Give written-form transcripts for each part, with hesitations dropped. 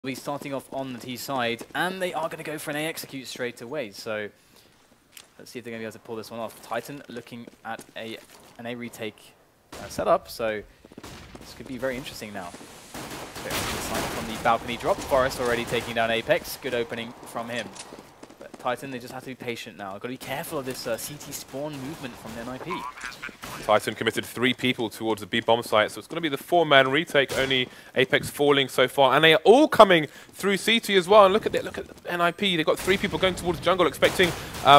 be starting off on the T side, and they are going to go for an A execute straight away. So let's see if they're going to be able to pull this one off. Titan looking at an A retake setup, so this could be very interesting now. From the balcony drop, Forest already taking down Apex. Good opening from him. But Titan, they just have to be patient now. Got to be careful of this CT spawn movement from the NIP. Titan committed 3 people towards the B bomb site, so it's going to be the 4-man retake. Only Apex falling so far, and they are all coming through CT as well. And look at NIP. They've got 3 people going towards jungle, expecting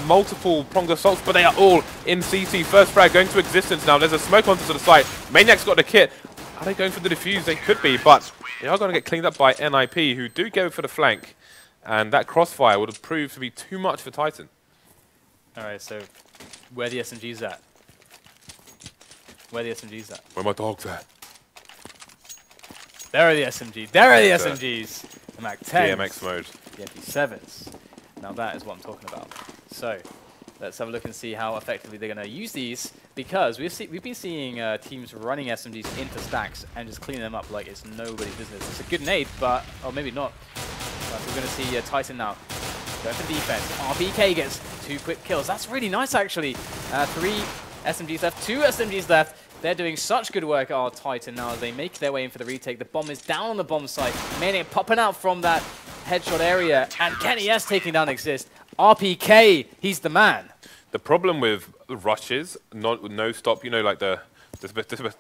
multiple pronged assaults, but they are all in CT. First frag going to existence now. There's a smoke onto the site. Maniac's got the kit. Are they going for the defuse? They could be, but they are going to get cleaned up by NIP, who do go for the flank. And that crossfire would have proved to be too much for Titan. All right, so where are the SMGs at? Where are the SMGs at? Where my dogs at? There are the SMGs. There are the SMGs. The Mac 10s. DMX mode. The MP7s. Now that is what I'm talking about. So let's have a look and see how effectively they're going to use these, because we've been seeing teams running SMGs into stacks and just cleaning them up like it's nobody's business. It's a good nade, but or maybe not. But we're going to see Titan now go for defense. RBK gets 2 quick kills. That's really nice, actually. 3 SMGs left, 2 SMGs left. They're doing such good work, our Titan, now as they make their way in for the retake. The bomb is down on the bomb site. Maniac popping out from that headshot area, and Kenny S taking down Exist. RPK, he's the man. The problem with rushes, no stop, you know, like the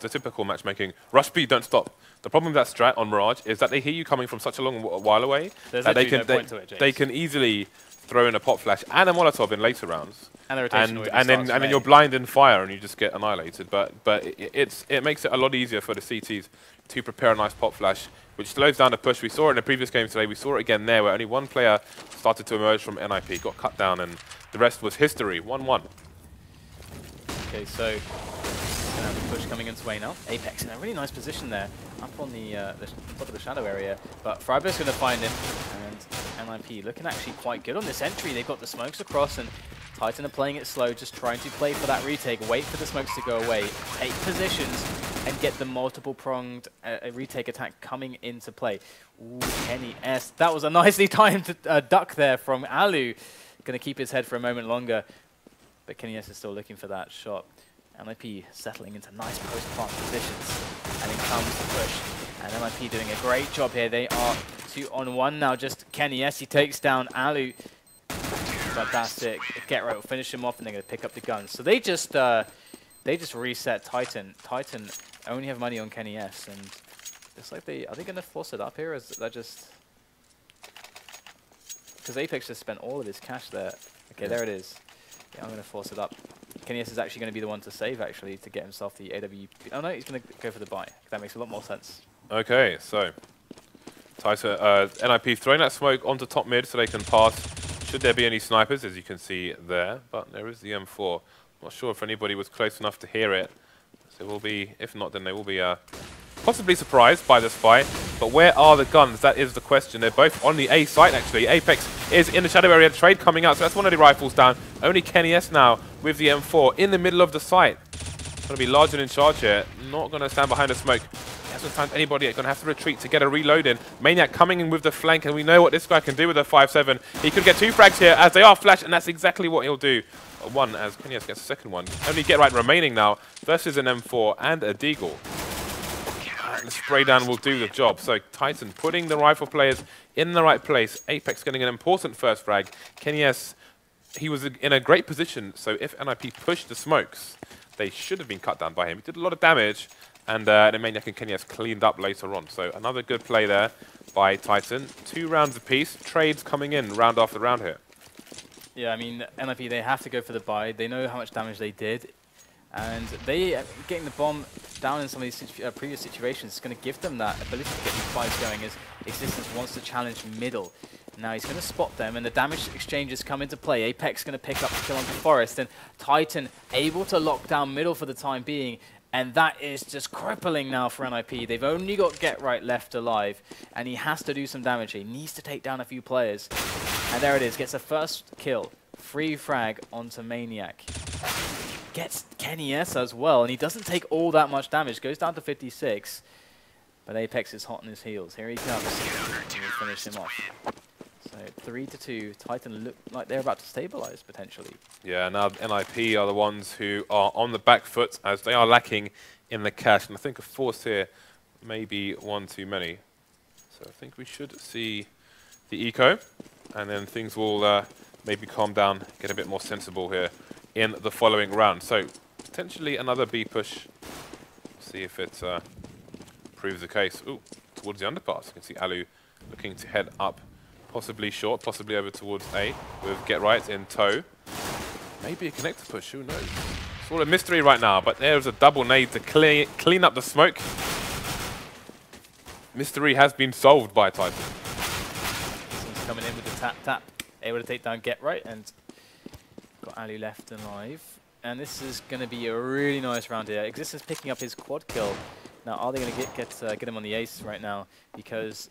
typical matchmaking, rush B, don't stop. The problem with that strat on Mirage is that they hear you coming from such a long while away that they can easily throw in a pop flash and a Molotov in later rounds. And then you're blind in fire and you just get annihilated. But it makes it a lot easier for the CTs to prepare a nice pop flash, which slows down the push. We saw it in the previous game today. We saw it again there, where only 1 player started to emerge from NIP, got cut down, and the rest was history. 1-1. Okay, so gonna have the push coming into way now. Apex in a really nice position there, up on the top of the shadow area. But Freiburg's going to find him, and NIP looking actually quite good on this entry. They've got the smokes across, and Titan are playing it slow, just trying to play for that retake, wait for the smokes to go away, take positions, and get the multiple pronged retake attack coming into play. Ooh, Kenny S. That was a nicely timed duck there from Alu. Going to keep his head for a moment longer, but Kenny S is still looking for that shot. NIP settling into nice post-plant positions, and in comes the push. And NIP doing a great job here. They are 2-on-1 now. Just Kenny S. He takes down Alu. Fantastic. Get right will finish him off, and they're going to pick up the guns. So they just reset Titan. Titan only have money on Kenny S, and it's like are they going to force it up here? Or is that just because Apex just spent all of his cash there? Okay, there it is. Yeah, I'm going to force it up. Kenny S is actually going to be the one to save, actually, to get himself the AWP. Oh, no, he's going to go for the buy. That makes a lot more sense. Okay, so Titan, NIP throwing that smoke onto top mid so they can pass. Should there be any snipers, as you can see there, but there is the M4. Not sure if anybody was close enough to hear it. So will be, if not, then they will be possibly surprised by this fight. But where are the guns? That is the question. They're both on the A site, actually. Apex is in the shadow area. Trade coming out, so that's one of the rifles down. Only Kenny S now with the M4 in the middle of the site. Going to be large and in charge here. Not going to stand behind the smoke. He hasn't found anybody. Going to have to retreat to get a reload in. Maniac coming in with the flank, and we know what this guy can do with a 5-7. He could get 2 frags here as they are flash, and that's exactly what he'll do. 1 as Kenny S gets a second one. Only get right remaining now versus an M4 and a Deagle. The spray down will do the job. So Titan putting the rifle players in the right place. Apex getting an important first frag. Kenny S, he was in a great position. So if NIP pushed the smokes, they should have been cut down by him. He did a lot of damage, and the Maniac and Kenny S cleaned up later on. So another good play there by Titan. 2 rounds apiece. Trades coming in round after round here. Yeah, I mean, NIP, they have to go for the buy. They know how much damage they did. And they getting the bomb down in some of these previous situations is going to give them that ability to get these fights going, as Existence wants to challenge middle. Now he's going to spot them, and the damage exchanges come into play. Apex going to pick up the kill onto Forest, and Titan able to lock down middle for the time being. And that is just crippling now for NIP. They've only got Get Right left alive, and he has to do some damage. He needs to take down a few players. And there it is, gets a first kill. Free frag onto Maniac. Gets Kenny S as well, and he doesn't take all that much damage. Goes down to 56, but Apex is hot on his heels. Here he comes. finish him off. So 3-2, Titan look like they're about to stabilize potentially. Yeah, now NIP are the ones who are on the back foot as they are lacking in the cash. And I think a force here may be one too many. So I think we should see the eco, and then things will maybe calm down, get a bit more sensible here in the following round. So potentially another B push. See if it proves the case. Ooh, towards the underpass. You can see Alu looking to head up, possibly short, possibly over towards A, with Get Right in tow. Maybe a connector push, who knows? It's all a mystery right now, but there's a double nade to clean up the smoke. Mystery has been solved by Titan. He's coming in with the tap, able to take down Get Right, and got Alu left alive. And this is going to be a really nice round here. Existence picking up his quad kill. Now, are they going to get him on the ace right now? Because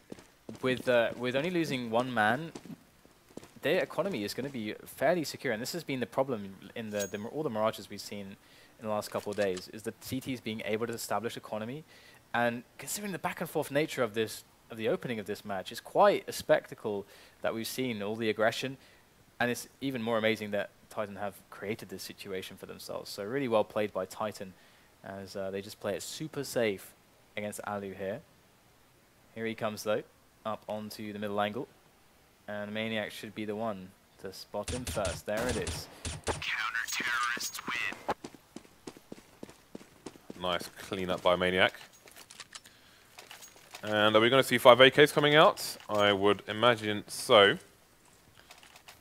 with only losing one man, their economy is going to be fairly secure. And this has been the problem in all the Mirages we've seen in the last couple of days, is that CT's being able to establish economy. And considering the back and forth nature of the opening of this match, it's quite a spectacle that we've seen, all the aggression. And it's even more amazing that Titan have created this situation for themselves. So really well played by Titan, as they just play it super safe against Alu here. Here he comes though, up onto the middle angle. And Maniac should be the one to spot him first. There it is. Counter-terrorists win. Nice clean up by Maniac. And are we going to see 5 AKs coming out? I would imagine so.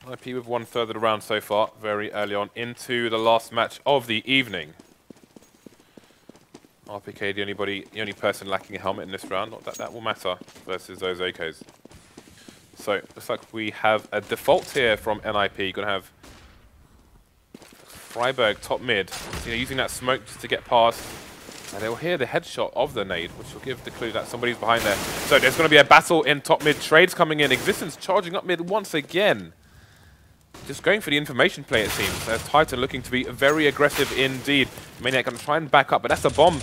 IP with 1/3 of the round so far, very early on into the last match of the evening. RPK, the only person lacking a helmet in this round. Not that that will matter versus those AKs. So, looks like we have a default here from NIP. Going to have Freiberg top mid, using that smoke just to get past. And they'll hear the headshot of the nade, which will give the clue that somebody's behind there. So there's going to be a battle in top mid. Trades coming in. Existence charging up mid once again. Just going for the information play, it seems. As Titan looking to be very aggressive indeed. Maniac going to try and back up, but that's a bomb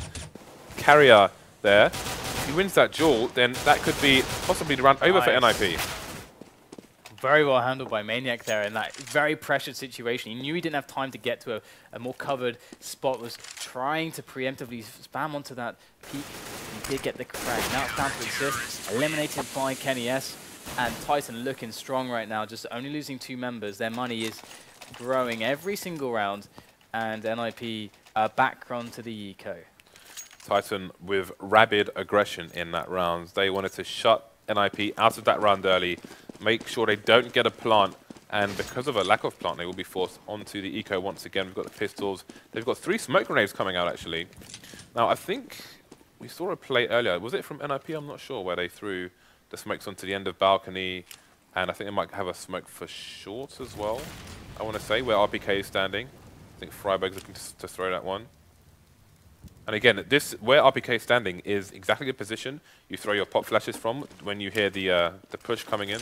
carrier there. If he wins that duel, then that could be possibly the round over for NIP. Very well handled by Maniac there in that very pressured situation. He knew he didn't have time to get to a more covered spot, was trying to preemptively spam onto that peak. He did get the frag. Now it's down to Exist, eliminated by Kenny S. And Titan looking strong right now, just only losing 2 members. Their money is growing every single round, and NIP back onto the eco. Titan with rabid aggression in that round. They wanted to shut NIP out of that round early, make sure they don't get a plant, and because of a lack of plant, they will be forced onto the eco once again. We've got the pistols. They've got 3 smoke grenades coming out, actually. Now, I think we saw a play earlier. Was it from NIP? I'm not sure, where they threw the smokes onto the end of balcony, and I think they might have a smoke for short as well, I want to say, where RPK is standing. I think Freiberg's looking to throw that one. And again, where RPK is standing is exactly the position you throw your pop flashes from when you hear the push coming in,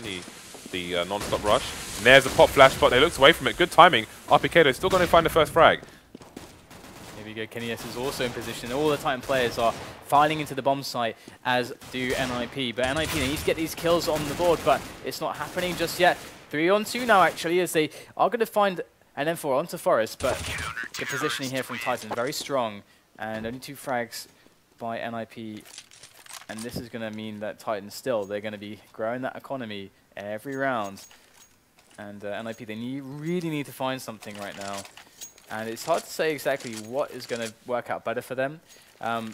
the non-stop rush. And there's a pop flash, but they looked away from it. Good timing. RPK, they're still going to find the first frag. Here we go. Kenny S is also in position. All the Titan players are filing into the bomb site, as do NIP. But NIP, they need to get these kills on the board, but it's not happening just yet. 3-on-2 now, actually, as they are going to find an M4 onto Forest, but the positioning here from Titan is very strong. And only 2 frags by NIP. And this is going to mean that Titan still, they're going to be growing that economy every round. And NIP, they really need to find something right now. And it's hard to say exactly what is going to work out better for them.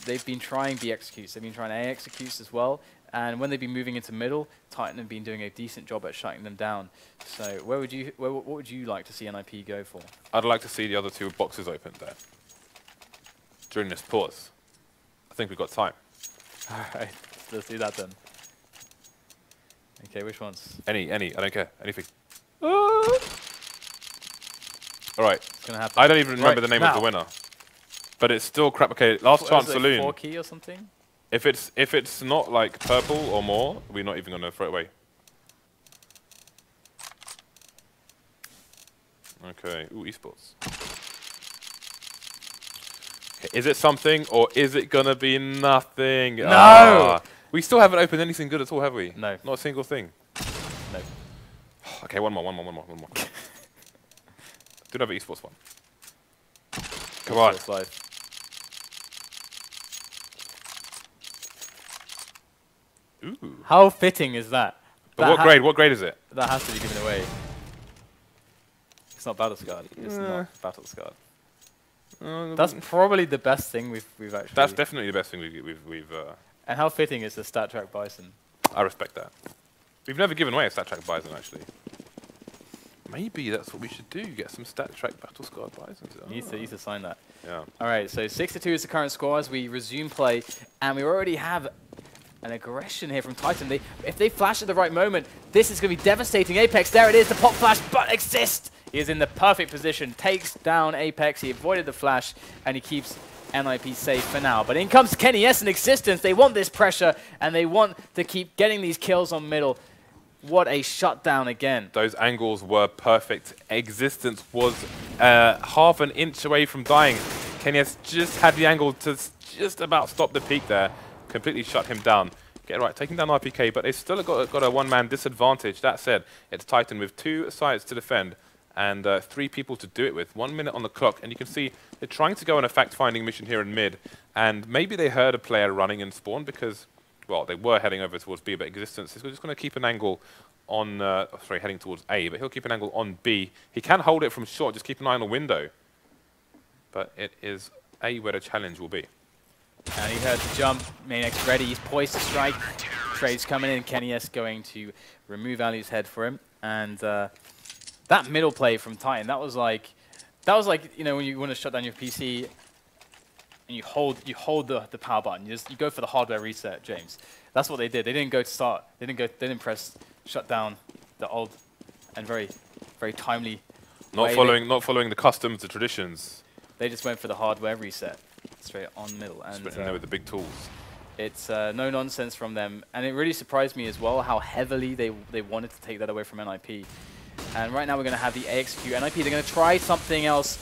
They've been trying B executes, they've been trying A executes as well. And when they've been moving into middle, Titan have been doing a decent job at shutting them down. So what would you like to see NIP go for? I'd like to see the other 2 boxes opened there during this pause. I think we've got time. Alright, let's do that then. Okay, which ones? Any, I don't care, anything. Alright, I don't even remember the name of the winner. But it's still crap. Okay, last chance saloon. 4 key or something? If it's not like purple or more, we're not even gonna throw it away. Okay, ooh, eSports. Okay, is it something or is it gonna be nothing? No! We still haven't opened anything good at all, have we? No. Not a single thing. No. Okay, one more. Do another eSports one. Come on. Live. Ooh. How fitting is that? But what grade? What grade is it? That has to be given away. It's not Battle Scarred. It's not Battle Scarred. That's probably the best thing we've actually. That's definitely the best thing we've. And how fitting is the Stat Track Bison? I respect that. We've never given away a Stat Track Bison actually. Maybe that's what we should do. Get some Stat Track Battle Scarred Bisons. Oh. You need to sign that. Yeah. All right. So 6-2 is the current score as we resume play, and we already have an aggression here from Titan. If they flash at the right moment, this is going to be devastating. Apex, there it is, the pop flash, but Exist is in the perfect position, takes down Apex. He avoided the flash, and he keeps NIP safe for now. But in comes Kenny S and Existence. They want this pressure, and they want to keep getting these kills on middle. What a shutdown again. Those angles were perfect. Existence was half an inch away from dying. Kenny S just had the angle to just about stop the peak there. Completely shut him down. Get right, taking down RPK, but they've still got a one-man disadvantage. That said, it's Titan with 2 sites to defend and 3 people to do it with. 1 minute on the clock, and you can see they're trying to go on a fact-finding mission here in mid, and maybe they heard a player running in spawn because, well, they were heading over towards B, but Existence is just going to keep an angle on, sorry, heading towards A, but he'll keep an angle on B. He can hold it from short, just keep an eye on the window. But it is A where the challenge will be. And he heard the jump. Maniac's ready. He's poised to strike. Trades coming in. Kenny S going to remove Ali's head for him. And that middle play from Titan, that was like, you know, when you want to shut down your PC and you hold the power button. You go for the hardware reset, James. That's what they did. They didn't go to start. They didn't press shut down the old and very, very timely. Not following the customs, the traditions. They just went for the hardware reset. Straight on middle, and in there with the big tools. It's no nonsense from them, and it really surprised me as well how heavily they wanted to take that away from NIP. And right now we're going to have the AXQ NIP. They're going to try something else.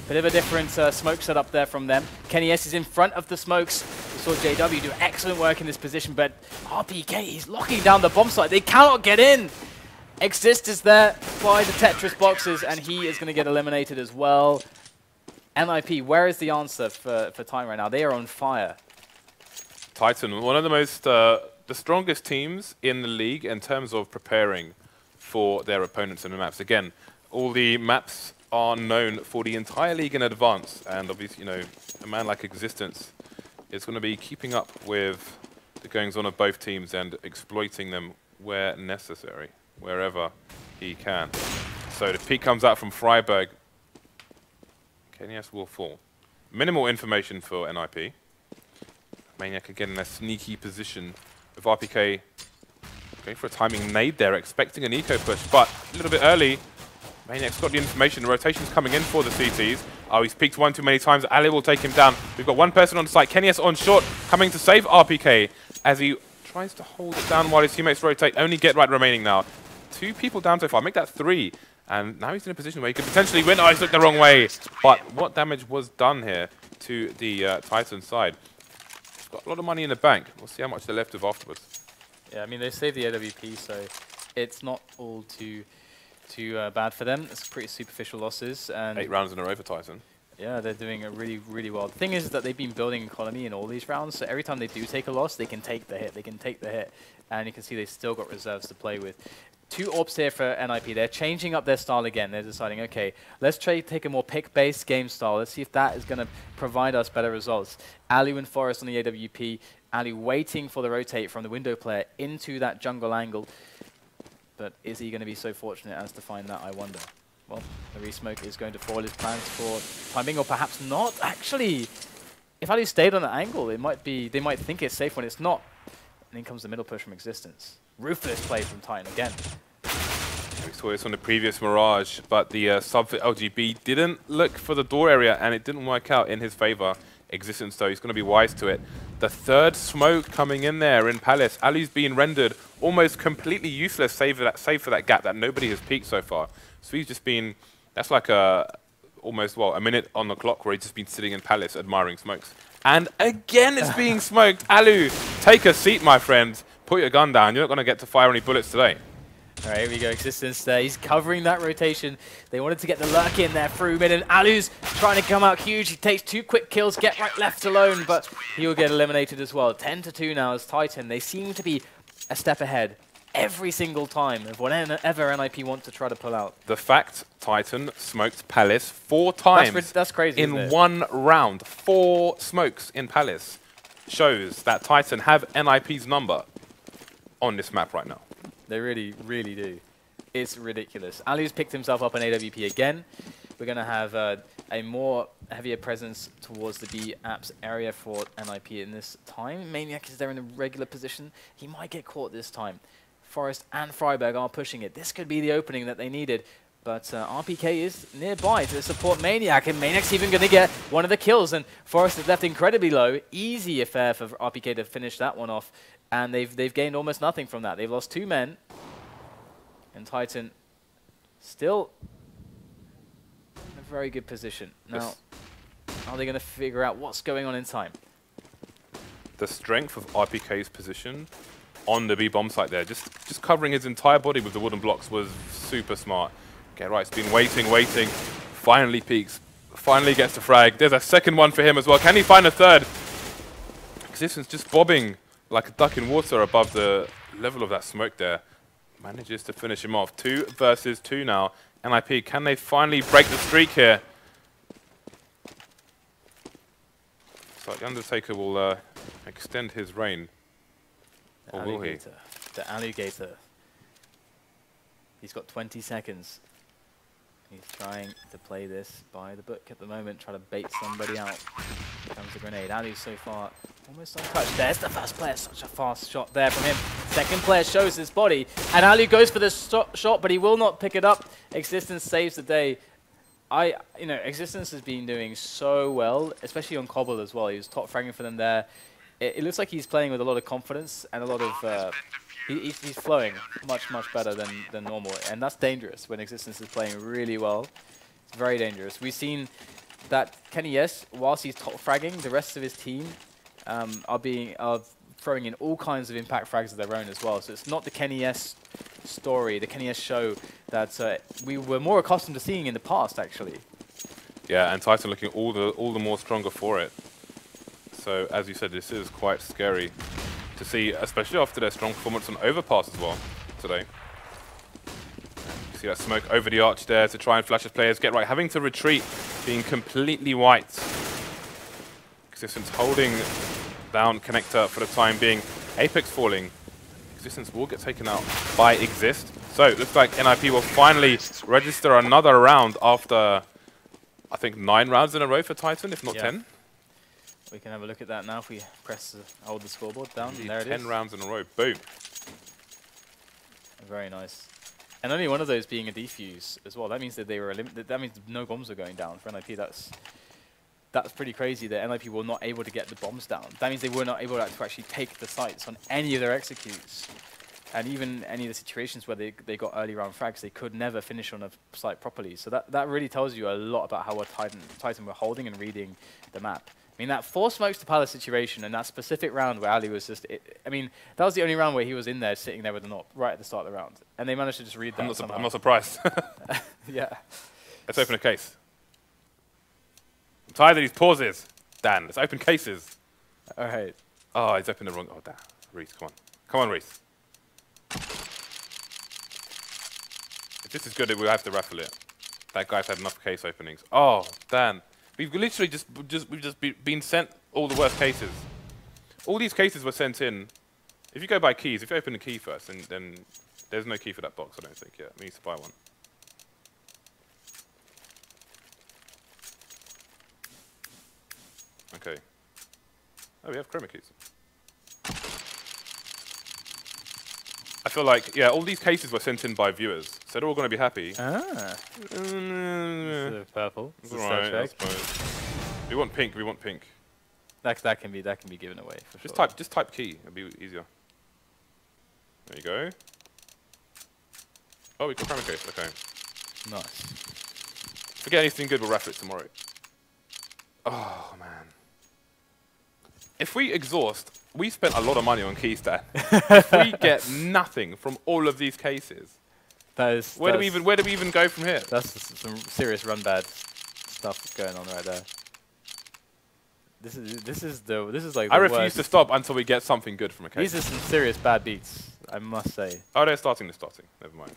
Bit of a different smoke setup there from them. Kenny S is in front of the smokes. We saw JW do excellent work in this position, but RPK, he's locking down the bomb site. They cannot get in. Exist is there by the Tetris boxes, and he is going to get eliminated as well. NIP, where is the answer for Titan right now? They are on fire. Titan, one of the most, the strongest teams in the league in terms of preparing for their opponents in the maps. Again, all the maps are known for the entire league in advance, and obviously, you know, a man like Existence is going to be keeping up with the goings-on of both teams and exploiting them where necessary, wherever he can. So the peak comes out from Freiburg. KNS will fall. Minimal information for NIP. Maniac again in a sneaky position with RPK going for a timing nade there, expecting an eco push, but a little bit early. Maniac's got the information. The rotation's coming in for the CTs. Oh, he's peeked one too many times. Ali will take him down. We've got one person on the site. KNS on short, coming to save RPK as he tries to hold it down while his teammates rotate. Only Get Right remaining now. 2 people down so far. Make that 3. And now he's in a position where he could potentially win. Oh, he's looked the wrong way. But what damage was done here to the Titan side? He's got a lot of money in the bank. We'll see how much they're left with afterwards. Yeah, I mean, they saved the AWP, so it's not all too bad for them. It's pretty superficial losses. And 8 rounds in a row for Titan. Yeah, they're doing it really, really well. The thing is that they've been building economy in all these rounds, so every time they do take a loss, they can take the hit. They can take the hit. And you can see they've still got reserves to play with. 2 AWPs here for NIP. They're changing up their style again. They're deciding, okay, let's try to take a more pick-based game style. Let's see if that is going to provide us better results. Ali and Forest on the AWP. Ali waiting for the rotate from the window player into that jungle angle. But is he going to be so fortunate as to find that, I wonder? Well, the resmoke is going to foil his plans for timing, or perhaps not. Actually, if Ali stayed on the angle, they might think it's safe when it's not. And in comes the middle push from Existence. Ruthless play from Titan again. We saw this on the previous Mirage, but the sub for LGB didn't look for the door area, and it didn't work out in his favor. Existence, though, he's going to be wise to it. The 3rd smoke coming in there in Palace. Ali's being rendered almost completely useless, save for that gap that nobody has peaked so far. So he's just been, that's like almost, well, a minute on the clock where he's just been sitting in Palace admiring smokes. And again, it's being smoked. Alu, take a seat, my friend. Put your gun down. You're not going to get to fire any bullets today. All right, here we go. Existence there. He's covering that rotation. They wanted to get the lurk in there through mid, and Alu's trying to come out huge. He takes 2 quick kills, get right left alone, but he'll get eliminated as well. 10-2 now as Titan. They seem to be a step ahead every single time of whatever NIP want to try to pull out. The fact Titan smoked Palace 4 times that's crazy, in 1 round, 4 smokes in Palace, shows that Titan have NIP's number on this map right now. They really, really do. It's ridiculous. Alu's picked himself up in AWP again. We're going to have a more heavier presence towards the B apps area for NIP in this time. Maniac is there in a regular position. He might get caught this time. Forest and Freiberg are pushing it. This could be the opening that they needed. But RPK is nearby to support Maniac, and Maniac's even going to get one of the kills. And Forest is left incredibly low. Easy affair for RPK to finish that one off. And they've gained almost nothing from that. They've lost 2 men. And Titan still in a very good position. Now, are they going to figure out what's going on in time? The strength of RPK's position on the B bomb site there, just covering his entire body with the wooden blocks was super smart. Get right, it's been waiting. Finally peeks. Finally gets the frag. There's a second one for him as well. Can he find a third? Existence just bobbing like a duck in water above the level of that smoke there. Manages to finish him off. 2 versus 2 now. NIP, can they finally break the streak here? So the Undertaker will extend his reign. Or will he? The alligator. He's got 20 seconds. He's trying to play this by the book at the moment, try to bait somebody out. Here comes the grenade. Ali so far almost untouched. There's the first player. Such a fast shot there from him. Second player shows his body. And Ali goes for the shot, but he will not pick it up. Existence saves the day. Existence has been doing so well, especially on Cobble as well. He was top fragging for them there. It looks like he's playing with a lot of confidence and a lot of... He's flowing much better than normal, and that's dangerous when Existence is playing really well. It's very dangerous. We've seen that Kenny S, whilst he's top fragging, the rest of his team are throwing in all kinds of impact frags of their own as well. So it's not the Kenny S story, the Kenny S show that we were more accustomed to seeing in the past, actually. Yeah, and Titan looking all the more stronger for it. So as you said, this is quite scary to see, especially after their strong performance on Overpass as well today. You see that smoke over the arch there to try and flash his players. Get right, having to retreat, being completely white. Existence holding down Connector for the time being. Apex falling. Existence will get taken out by Exist. So it looks like NIP will finally register another round after, I think, 9 rounds in a row for Titan, if not 10. We can have a look at that now if we hold the scoreboard down. There it is. 10 rounds in a row. Boom. Very nice. And only one of those being a defuse as well. That means that they were that means no bombs were going down for NIP. That's pretty crazy that NIP were not able to get the bombs down. That means they were not able to actually take the sites on any of their executes. And even any of the situations where they got early round frags, they could never finish on a site properly. So that really tells you a lot about how Titan were holding and reading the map. I mean, that 4 smokes to Palace situation and that specific round where Ali was just... that was the only round where he was in there, sitting there with an op right at the start of the round. And they managed to just read that I'm not surprised. Yeah. Let's open a case. I'm tired of these pauses. Dan, let's open cases. All right. Oh, he's opened the wrong... Oh, Dan. Reese, come on. Come on, Reese. If this is good, we'll have to raffle it. That guy's had enough case openings. Oh, Dan. We've literally been sent all the worst cases. All these cases were sent in. If you go by keys, if you open the key first, then there's no key for that box, I don't think yet. We need to buy one. Okay. Oh, we have chroma keys. I feel like, yeah, all these cases were sent in by viewers, so they're all going to be happy. Ah. Purple. Right, I suppose. We want pink. We want pink. That can be given away for just sure. Just type key. It'll be easier. There you go. Oh, we got chroma case. Okay. Nice. If we get anything good, we'll raffle it tomorrow. Oh man. if we exhaust, we spent a lot of money on Keystat. If we get nothing from all of these cases, where do we even go from here? That's some serious run bad stuff going on right there. This is like I refuse to stop until we get something good from a case. These are some serious bad beats, I must say. Oh, they're starting. Never mind.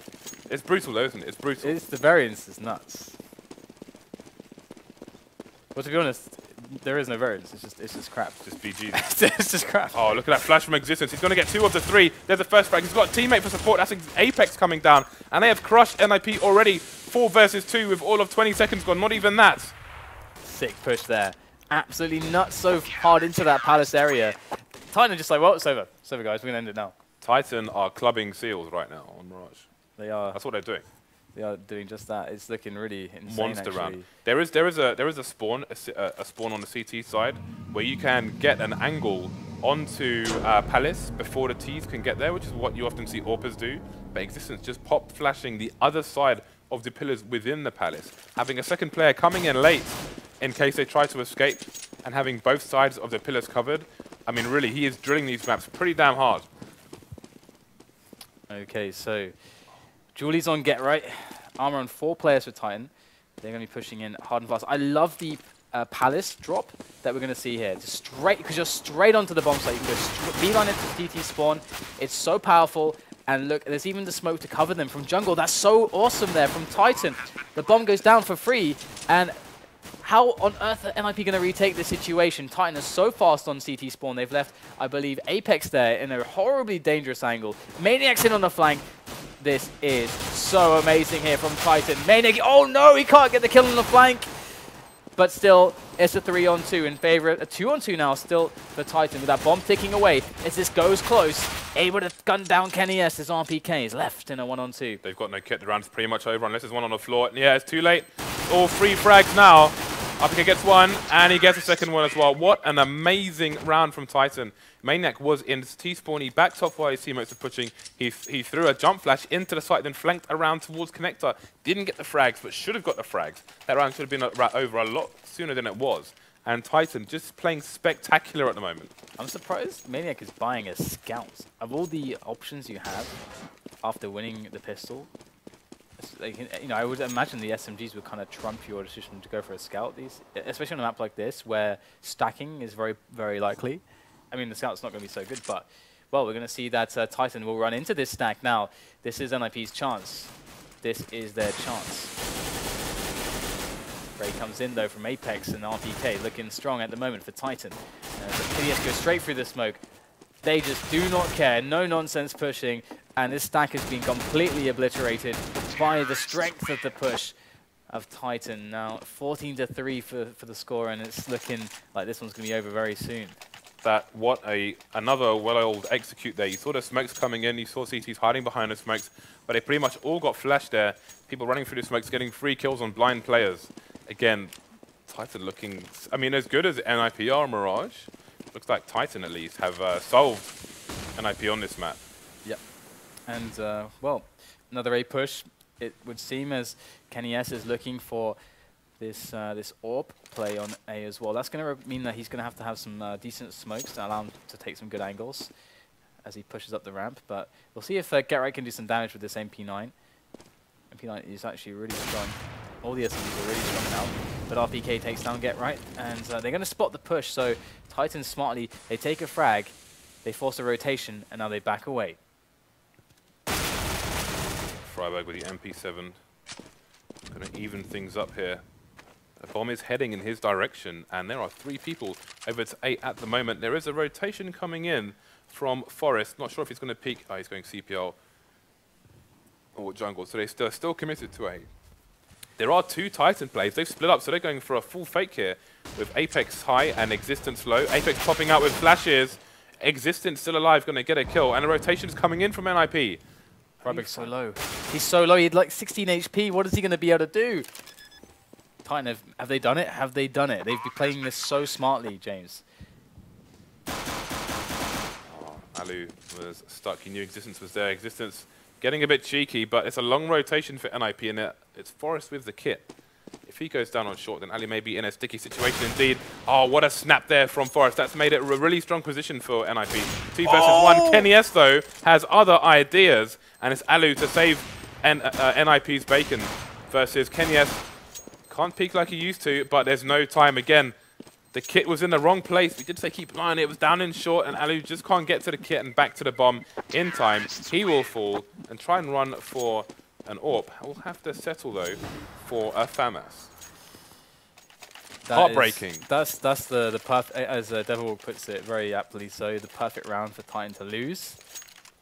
It's brutal, though, isn't it? It's brutal. The variance is nuts. Well, to be honest, there is no variance. It's just crap. Just BG. It's just crap. Oh, look at that flash from Existence. He's going to get 2 of the 3. There's the first frag. He's got a teammate for support. That's Apex coming down. And they have crushed NIP already. 4 versus 2 with all of 20 seconds gone. Not even that. Sick push there. Absolutely nuts so hard into that Palace area. Titan are just like, well, it's over. It's over, guys. We're going to end it now. Titan are clubbing seals right now on Mirage. They are. That's what they're doing. They are doing just that. It's looking really insane, Monster actually. round. There is a spawn on the CT side where you can get an angle onto Palace before the T's can get there, which is what you often see AWPers do. But Existence just pop flashing the other side of the pillars within the Palace, having a second player coming in late in case they try to escape, and having both sides of the pillars covered. I mean, really, he is drilling these maps pretty damn hard. Okay, so Julie's on Get Right. Armor on 4 players for Titan. They're going to be pushing in hard and fast. I love the Palace drop that we're going to see here. Just straight, because you're straight onto the bomb site. You can go beeline into TT spawn. It's so powerful. And look, there's even the smoke to cover them from jungle. That's so awesome there from Titan. The bomb goes down for free. And how on earth are NIP going to retake this situation? Titan is so fast on CT spawn. They've left, I believe, Apex there in a horribly dangerous angle. Maniac's in on the flank. This is so amazing here from Titan. Maniac, oh no, he can't get the kill on the flank. But still, it's a 3-on-2 in favor, a 2-on-2 now still for Titan with that bomb ticking away. As this goes close, able to gun down Kenny S. His RPK is left in a 1-on-2. They've got no kit. The round's pretty much over unless there's one on the floor. And yeah, it's too late. All 3 frags now. RPK gets 1, and he gets a second one as well. What an amazing round from Titan. Maniac was in T-spawn. He backed off while his teammates were pushing. He threw a jump flash into the site, then flanked around towards Connector. Didn't get the frags, but should have got the frags. That round should have been over a lot sooner than it was. And Titan just playing spectacular at the moment. I'm surprised Maniac is buying a scout. Of all the options you have after winning the pistol, like, you know, I would imagine the SMGs would kind of trump your decision to go for a scout. Especially on a map like this, where stacking is very, very likely. I mean, the scout's not going to be so good, but well, we're going to see that Titan will run into this stack now. This is NIP's chance. This is their chance. Ray comes in though from Apex, and RPK looking strong at the moment for Titan. The PDS goes straight through the smoke. They just do not care. No nonsense pushing. And this stack has been completely obliterated by the strength of the push of Titan. Now 14-3 for the score, and it's looking like this one's going to be over very soon. Another well-oiled execute there. You saw the smokes coming in. You saw CTs hiding behind the smokes, but they pretty much all got flashed there. People running through the smokes, getting free kills on blind players. Again, Titan looking, I mean, as good as NIP are, Mirage. Looks like Titan at least have solved NIP on this map. Yep. And, well, another A push. It would seem as Kenny S is looking for this AWP play on A as well. That's going to mean that he's going to have some decent smokes to allow him to take some good angles as he pushes up the ramp. But we'll see if Get Right can do some damage with this MP9. MP9 is actually really strong. All the SMGs are really strong now. But RPK takes down Get Right, and they're going to spot the push. So Titan smartly, they take a frag, they force a rotation, and now they back away. Freiberg with the MP7. Going to even things up here. The bomb is heading in his direction, and there are 3 people over to 8 at the moment. There is a rotation coming in from Forest. Not sure if he's going to peek. Oh, he's going CPL or jungle. So they're still committed to A. There are 2 Titan plays. They've split up, so they're going for a full fake here with Apex high and Existence low. Apex popping out with flashes. Existence still alive, going to get a kill, and a rotation is coming in from NIP. Freiberg's so low. He's so low. He had like 16 HP. What is he going to be able to do? Titan, have they done it? Have they done it? They've been playing this so smartly, James. Oh, Alu was stuck. He knew Existence was there. Existence getting a bit cheeky, but it's a long rotation for NIP, and it's Forest with the kit. If he goes down on short, then Ali may be in a sticky situation indeed. Oh, what a snap there from Forest. That's made it a really strong position for NIP. 2 versus 1. Kenny S, though, has other ideas, and it's Alu to save NIP's bacon versus Kenny S. Can't peek like he used to, but there's no time again. The kit was in the wrong place. We did say keep an eye on it. It was down in short, and Alu just can't get to the kit and back to the bomb in time. He will fall and try and run for an AWP. We'll have to settle, though, for a FAMAS. Heartbreaking. That's the perfect, as Devil puts it very aptly so, the perfect round for Titan to lose.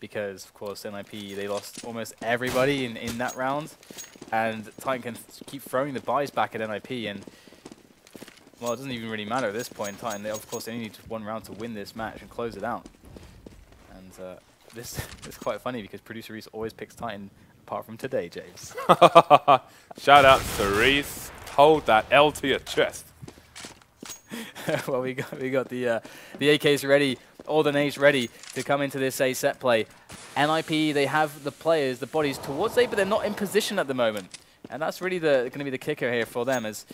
Because, of course, NIP, they lost almost everybody in that round. And Titan can keep throwing the buys back at NIP, and well, it doesn't even really matter at this point in time. They, of course, they only need one round to win this match and close it out. And this is quite funny because producer Reese always picks Titan, apart from today, James. Shout out to Reese. Hold that L to your chest. Well, we got the AKs ready, all the nades ready to come into this A set play. NIP, they have the players, the bodies towards A, but they're not in position at the moment. And that's really going to be the kicker here for them as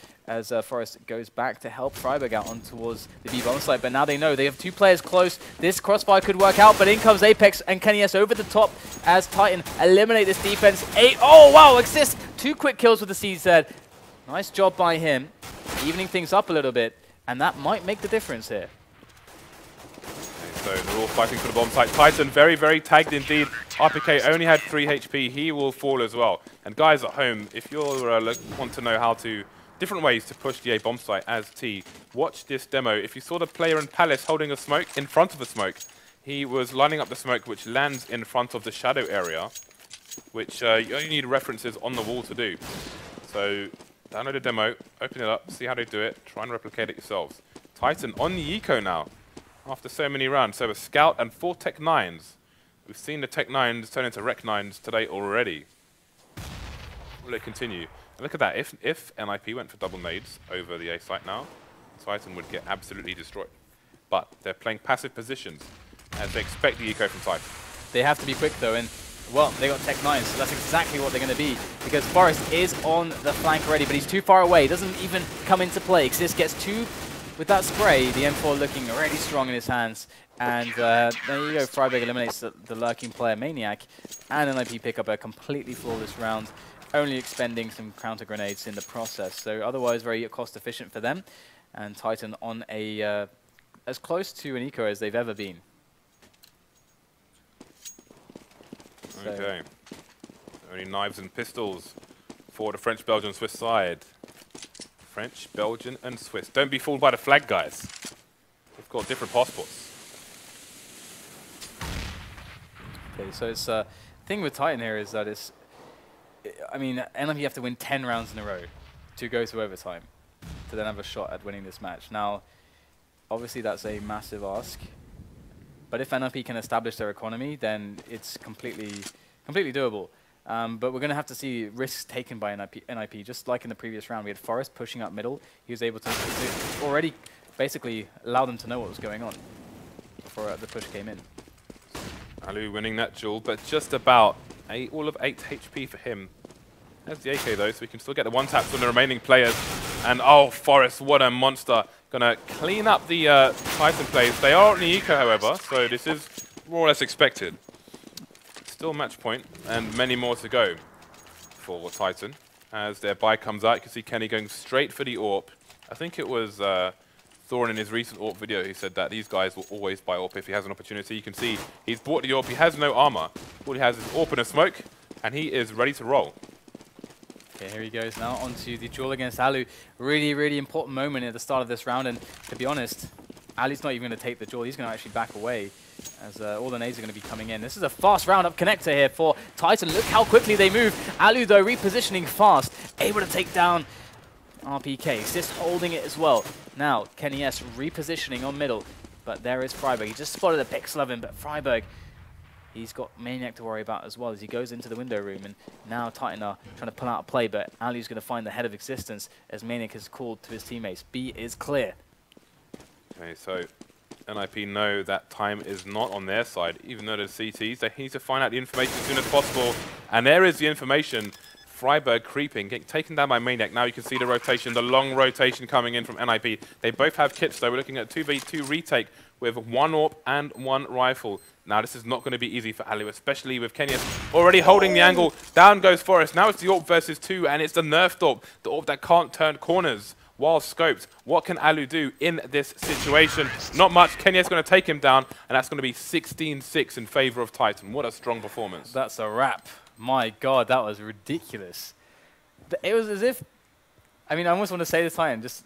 Forest goes back to help Freiburg out on towards the B bomb site. But now they know they have 2 players close. This crossfire could work out, but in comes Apex and Kenny S over the top as Titan eliminate this defense. Oh, wow, assist! 2 quick kills with the CZ. Nice job by him, evening things up a little bit, and that might make the difference here. So they're all fighting for the bomb site. Titan very, very tagged indeed. RPK only had 3 HP. He will fall as well. And guys at home, if you want to know how to, different ways to push the A bomb site as T, watch this demo. If you saw the player in Palace holding a smoke in front of a smoke, he was lining up the smoke which lands in front of the shadow area, which you only need references on the wall to do. So download the demo, open it up, see how they do it, try and replicate it yourselves. Titan on the eco now. After so many rounds, so a Scout and 4 Tech 9s. We've seen the Tech 9s turn into Rec 9s today already. Will it continue? And look at that, if NIP went for double nades over the A site now, Titan would get absolutely destroyed. But they're playing passive positions, as they expect the eco from Titan. They have to be quick though, and well, they got Tech 9s, so that's exactly what they're going to be. Because Forest is on the flank already, but he's too far away, doesn't even come into play. Xis gets 2. With that spray, the M4 looking really strong in his hands. And there you go, Freiburg eliminates the lurking player Maniac. And NIP pick up a completely flawless round, only expending some counter grenades in the process. So otherwise very cost efficient for them. And Titan on a as close to an eco as they've ever been. Okay. Only knives and pistols for the French, Belgian, Swiss side. French, Belgian, and Swiss. Don't be fooled by the flag, guys. They've got different passports. Okay, so it's thing with Titan here is that it's, I mean, NIP have to win 10 rounds in a row to go to overtime to then have a shot at winning this match. Now, obviously that's a massive ask, but if NIP can establish their economy, then it's completely doable. But we're going to have to see risks taken by NIP. Just like in the previous round, we had Forest pushing up middle. He was able to already basically allow them to know what was going on before the push came in. Alu winning that duel, but just about all of 8 HP for him. There's the AK though, so we can still get the 1-taps on the remaining players. And oh, Forest, what a monster. Gonna clean up the Titan plays. They are on the eco, however, so this is more or less expected. Still match point, and many more to go for Titan. As their buy comes out, you can see Kenny going straight for the AWP. I think it was Thorin in his recent AWP video, he said that these guys will always buy AWP if he has an opportunity. You can see he's bought the AWP, he has no armor. All he has is AWP and a smoke, and he is ready to roll. Okay, here he goes now onto the duel against Alu. Really, really important moment at the start of this round, and to be honest, Alu's not even going to take the duel, he's going to actually back away. As all the nades are going to be coming in. This is a fast round-up connector here for Titan. Look how quickly they move. Alu, though, repositioning fast. Able to take down RPK. Xis holding it as well. Now, Kenny S repositioning on middle. But there is Freiburg. He just spotted a pixel of him, but Freiburg, he's got Maniac to worry about as well as he goes into the window room. And now Titan are trying to pull out a play, but Alu's going to find the head of existence as Maniac has called to his teammates. B is clear. Okay, so NIP know that time is not on their side, even though there's CTs. They need to find out the information as soon as possible. And there is the information. Freiburg creeping, getting taken down by Maniac. Now you can see the rotation, the long rotation coming in from NIP. They both have kits, though. We're looking at 2v2 retake with 1 AWP and 1 rifle. Now this is not going to be easy for Alu, especially with Kenya already holding the angle. Down goes Forrest. Now it's the AWP versus 2, and it's the nerfed AWP, the AWP that can't turn corners while scoped. What can Alu do in this situation? Not much. Kenya's going to take him down, and that's going to be 16-6 in favor of Titan. What a strong performance. That's a wrap. My God, that was ridiculous. It was as if, I mean, I almost want to say this time, just